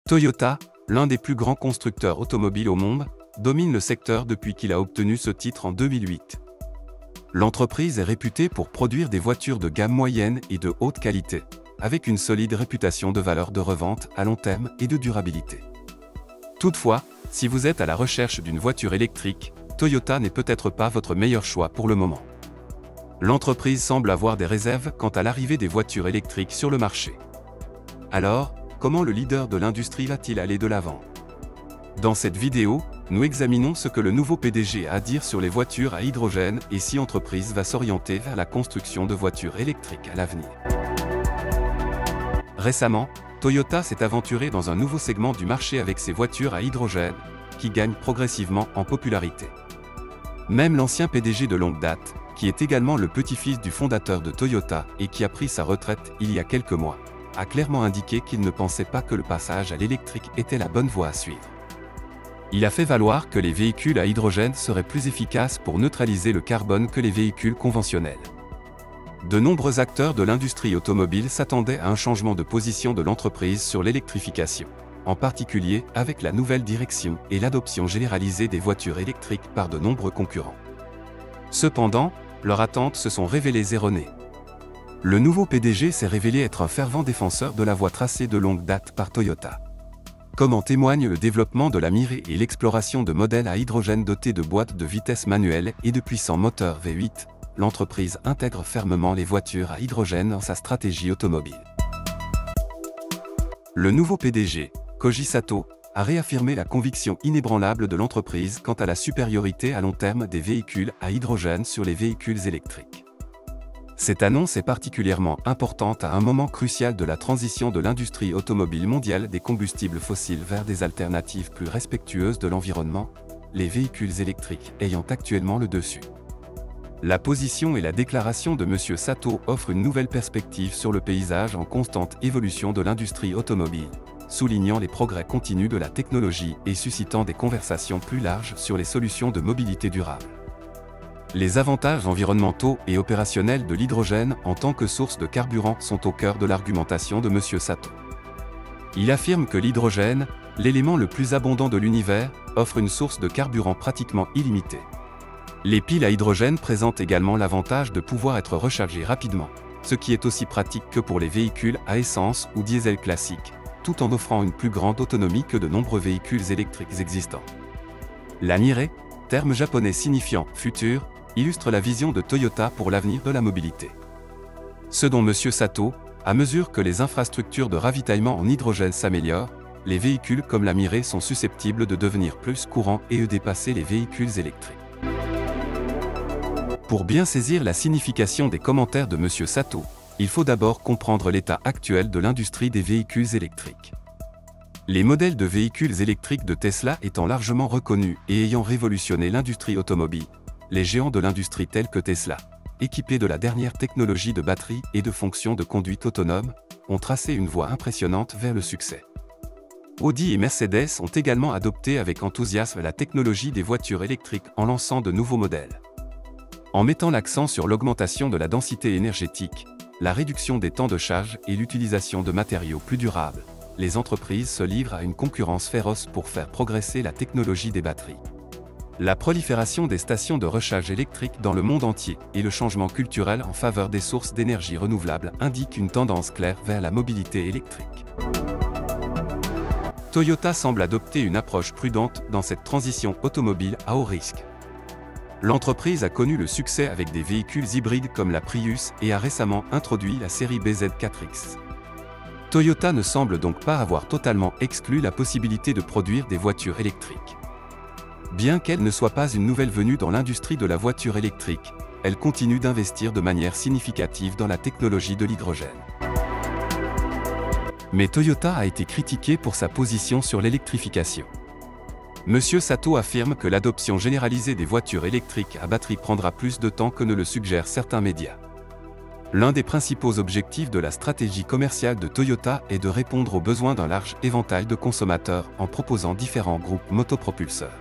Toyota, l'un des plus grands constructeurs automobiles au monde, domine le secteur depuis qu'il a obtenu ce titre en 2008. L'entreprise est réputée pour produire des voitures de gamme moyenne et de haute qualité, avec une solide réputation de valeur de revente à long terme et de durabilité. Toutefois, si vous êtes à la recherche d'une voiture électrique, Toyota n'est peut-être pas votre meilleur choix pour le moment. L'entreprise semble avoir des réserves quant à l'arrivée des voitures électriques sur le marché. Alors, comment le leader de l'industrie va-t-il aller de l'avant? Dans cette vidéo, nous examinons ce que le nouveau PDG a à dire sur les voitures à hydrogène et si l'entreprise va s'orienter vers la construction de voitures électriques à l'avenir. Récemment, Toyota s'est aventuré dans un nouveau segment du marché avec ses voitures à hydrogène, qui gagnent progressivement en popularité. Même l'ancien PDG de longue date, qui est également le petit-fils du fondateur de Toyota et qui a pris sa retraite il y a quelques mois, a clairement indiqué qu'il ne pensait pas que le passage à l'électrique était la bonne voie à suivre. Il a fait valoir que les véhicules à hydrogène seraient plus efficaces pour neutraliser le carbone que les véhicules conventionnels. De nombreux acteurs de l'industrie automobile s'attendaient à un changement de position de l'entreprise sur l'électrification, en particulier avec la nouvelle direction et l'adoption généralisée des voitures électriques par de nombreux concurrents. Cependant, leurs attentes se sont révélées erronées. Le nouveau PDG s'est révélé être un fervent défenseur de la voie tracée de longue date par Toyota. Comme en témoigne le développement de la Mirai et l'exploration de modèles à hydrogène dotés de boîtes de vitesse manuelles et de puissants moteurs V8, l'entreprise intègre fermement les voitures à hydrogène dans sa stratégie automobile. Le nouveau PDG, Koji Sato, a réaffirmé la conviction inébranlable de l'entreprise quant à la supériorité à long terme des véhicules à hydrogène sur les véhicules électriques. Cette annonce est particulièrement importante à un moment crucial de la transition de l'industrie automobile mondiale des combustibles fossiles vers des alternatives plus respectueuses de l'environnement, les véhicules électriques ayant actuellement le dessus. La position et la déclaration de M. Sato offrent une nouvelle perspective sur le paysage en constante évolution de l'industrie automobile, soulignant les progrès continus de la technologie et suscitant des conversations plus larges sur les solutions de mobilité durable. Les avantages environnementaux et opérationnels de l'hydrogène en tant que source de carburant sont au cœur de l'argumentation de M. Sato. Il affirme que l'hydrogène, l'élément le plus abondant de l'univers, offre une source de carburant pratiquement illimitée. Les piles à hydrogène présentent également l'avantage de pouvoir être rechargées rapidement, ce qui est aussi pratique que pour les véhicules à essence ou diesel classiques, tout en offrant une plus grande autonomie que de nombreux véhicules électriques existants. La Mirai, terme japonais signifiant « futur », illustre la vision de Toyota pour l'avenir de la mobilité. Ce dont M. Sato, à mesure que les infrastructures de ravitaillement en hydrogène s'améliorent, les véhicules comme la Mirai sont susceptibles de devenir plus courants et de dépasser les véhicules électriques. Pour bien saisir la signification des commentaires de M. Sato, il faut d'abord comprendre l'état actuel de l'industrie des véhicules électriques. Les modèles de véhicules électriques de Tesla étant largement reconnus et ayant révolutionné l'industrie automobile, les géants de l'industrie tels que Tesla, équipés de la dernière technologie de batterie et de fonctions de conduite autonome, ont tracé une voie impressionnante vers le succès. Audi et Mercedes ont également adopté avec enthousiasme la technologie des voitures électriques en lançant de nouveaux modèles. En mettant l'accent sur l'augmentation de la densité énergétique, la réduction des temps de charge et l'utilisation de matériaux plus durables, les entreprises se livrent à une concurrence féroce pour faire progresser la technologie des batteries. La prolifération des stations de recharge électrique dans le monde entier et le changement culturel en faveur des sources d'énergie renouvelables indiquent une tendance claire vers la mobilité électrique. Toyota semble adopter une approche prudente dans cette transition automobile à haut risque. L'entreprise a connu le succès avec des véhicules hybrides comme la Prius et a récemment introduit la série BZ4X. Toyota ne semble donc pas avoir totalement exclu la possibilité de produire des voitures électriques. Bien qu'elle ne soit pas une nouvelle venue dans l'industrie de la voiture électrique, elle continue d'investir de manière significative dans la technologie de l'hydrogène. Mais Toyota a été critiqué pour sa position sur l'électrification. M. Sato affirme que l'adoption généralisée des voitures électriques à batterie prendra plus de temps que ne le suggèrent certains médias. L'un des principaux objectifs de la stratégie commerciale de Toyota est de répondre aux besoins d'un large éventail de consommateurs en proposant différents groupes motopropulseurs.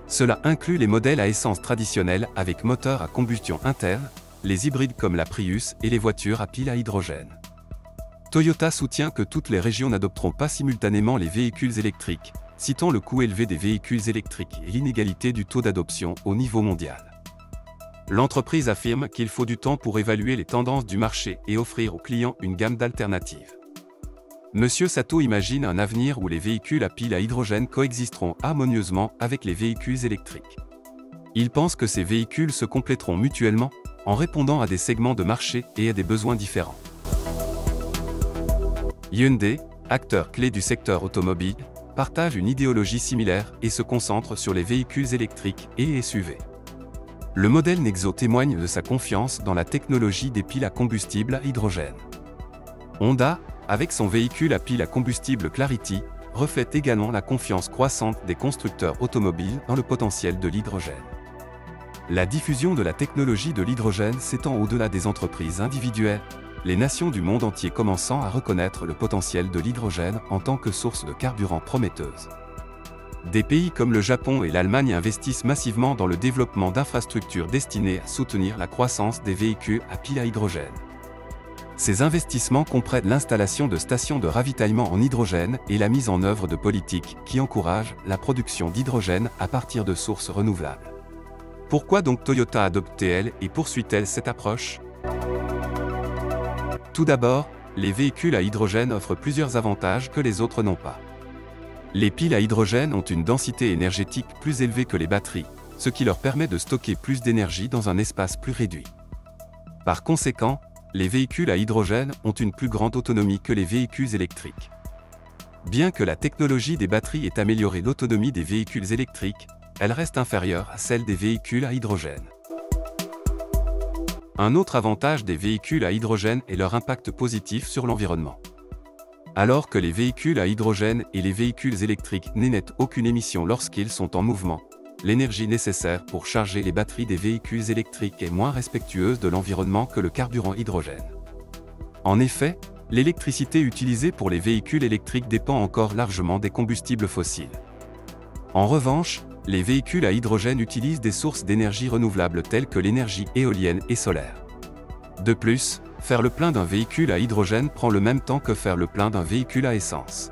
Cela inclut les modèles à essence traditionnels avec moteur à combustion interne, les hybrides comme la Prius et les voitures à pile à hydrogène. Toyota soutient que toutes les régions n'adopteront pas simultanément les véhicules électriques, citant le coût élevé des véhicules électriques et l'inégalité du taux d'adoption au niveau mondial. L'entreprise affirme qu'il faut du temps pour évaluer les tendances du marché et offrir aux clients une gamme d'alternatives. Monsieur Sato imagine un avenir où les véhicules à pile à hydrogène coexisteront harmonieusement avec les véhicules électriques. Il pense que ces véhicules se compléteront mutuellement, en répondant à des segments de marché et à des besoins différents. Hyundai, acteur clé du secteur automobile, partage une idéologie similaire et se concentre sur les véhicules électriques et SUV. Le modèle Nexo témoigne de sa confiance dans la technologie des piles à combustible à hydrogène. Honda, avec son véhicule à pile à combustible Clarity, reflète également la confiance croissante des constructeurs automobiles dans le potentiel de l'hydrogène. La diffusion de la technologie de l'hydrogène s'étend au-delà des entreprises individuelles, les nations du monde entier commençant à reconnaître le potentiel de l'hydrogène en tant que source de carburant prometteuse. Des pays comme le Japon et l'Allemagne investissent massivement dans le développement d'infrastructures destinées à soutenir la croissance des véhicules à pile à hydrogène. Ces investissements comprennent l'installation de stations de ravitaillement en hydrogène et la mise en œuvre de politiques qui encouragent la production d'hydrogène à partir de sources renouvelables. Pourquoi donc Toyota adopte-t-elle et poursuit-elle cette approche? Tout d'abord, les véhicules à hydrogène offrent plusieurs avantages que les autres n'ont pas. Les piles à hydrogène ont une densité énergétique plus élevée que les batteries, ce qui leur permet de stocker plus d'énergie dans un espace plus réduit. Par conséquent, les véhicules à hydrogène ont une plus grande autonomie que les véhicules électriques. Bien que la technologie des batteries ait amélioré l'autonomie des véhicules électriques, elle reste inférieure à celle des véhicules à hydrogène. Un autre avantage des véhicules à hydrogène est leur impact positif sur l'environnement. Alors que les véhicules à hydrogène et les véhicules électriques n'émettent aucune émission lorsqu'ils sont en mouvement, l'énergie nécessaire pour charger les batteries des véhicules électriques est moins respectueuse de l'environnement que le carburant hydrogène. En effet, l'électricité utilisée pour les véhicules électriques dépend encore largement des combustibles fossiles. En revanche, les véhicules à hydrogène utilisent des sources d'énergie renouvelables telles que l'énergie éolienne et solaire. De plus, faire le plein d'un véhicule à hydrogène prend le même temps que faire le plein d'un véhicule à essence.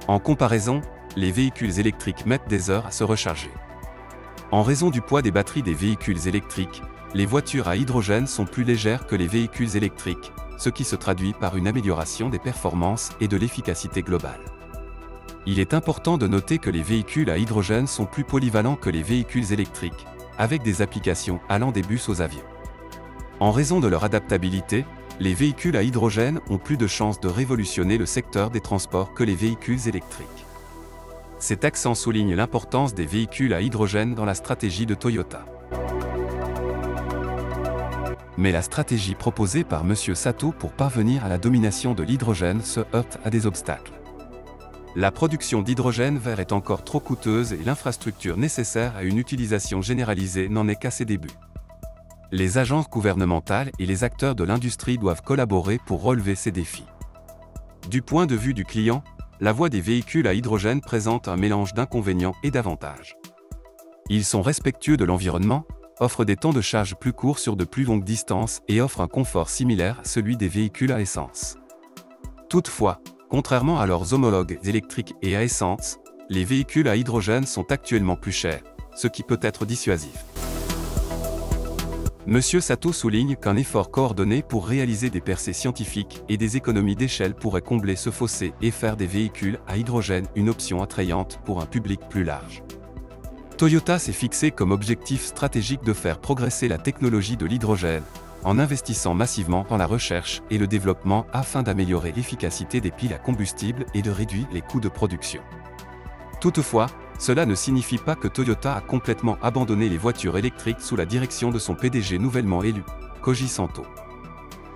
En comparaison, les véhicules électriques mettent des heures à se recharger. En raison du poids des batteries des véhicules électriques, les voitures à hydrogène sont plus légères que les véhicules électriques, ce qui se traduit par une amélioration des performances et de l'efficacité globale. Il est important de noter que les véhicules à hydrogène sont plus polyvalents que les véhicules électriques, avec des applications allant des bus aux avions. En raison de leur adaptabilité, les véhicules à hydrogène ont plus de chances de révolutionner le secteur des transports que les véhicules électriques. Cet accent souligne l'importance des véhicules à hydrogène dans la stratégie de Toyota. Mais la stratégie proposée par M. Sato pour parvenir à la domination de l'hydrogène se heurte à des obstacles. La production d'hydrogène vert est encore trop coûteuse et l'infrastructure nécessaire à une utilisation généralisée n'en est qu'à ses débuts. Les agences gouvernementales et les acteurs de l'industrie doivent collaborer pour relever ces défis. Du point de vue du client, la voie des véhicules à hydrogène présente un mélange d'inconvénients et d'avantages. Ils sont respectueux de l'environnement, offrent des temps de charge plus courts sur de plus longues distances et offrent un confort similaire à celui des véhicules à essence. Toutefois, contrairement à leurs homologues électriques et à essence, les véhicules à hydrogène sont actuellement plus chers, ce qui peut être dissuasif. M. Sato souligne qu'un effort coordonné pour réaliser des percées scientifiques et des économies d'échelle pourrait combler ce fossé et faire des véhicules à hydrogène une option attrayante pour un public plus large. Toyota s'est fixé comme objectif stratégique de faire progresser la technologie de l'hydrogène, en investissant massivement dans la recherche et le développement afin d'améliorer l'efficacité des piles à combustible et de réduire les coûts de production. Toutefois, cela ne signifie pas que Toyota a complètement abandonné les voitures électriques sous la direction de son PDG nouvellement élu, Koji Santo.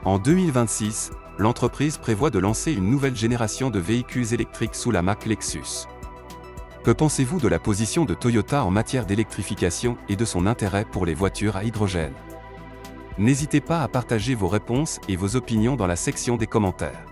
En 2026, l'entreprise prévoit de lancer une nouvelle génération de véhicules électriques sous la marque Lexus. Que pensez-vous de la position de Toyota en matière d'électrification et de son intérêt pour les voitures à hydrogène? N'hésitez pas à partager vos réponses et vos opinions dans la section des commentaires.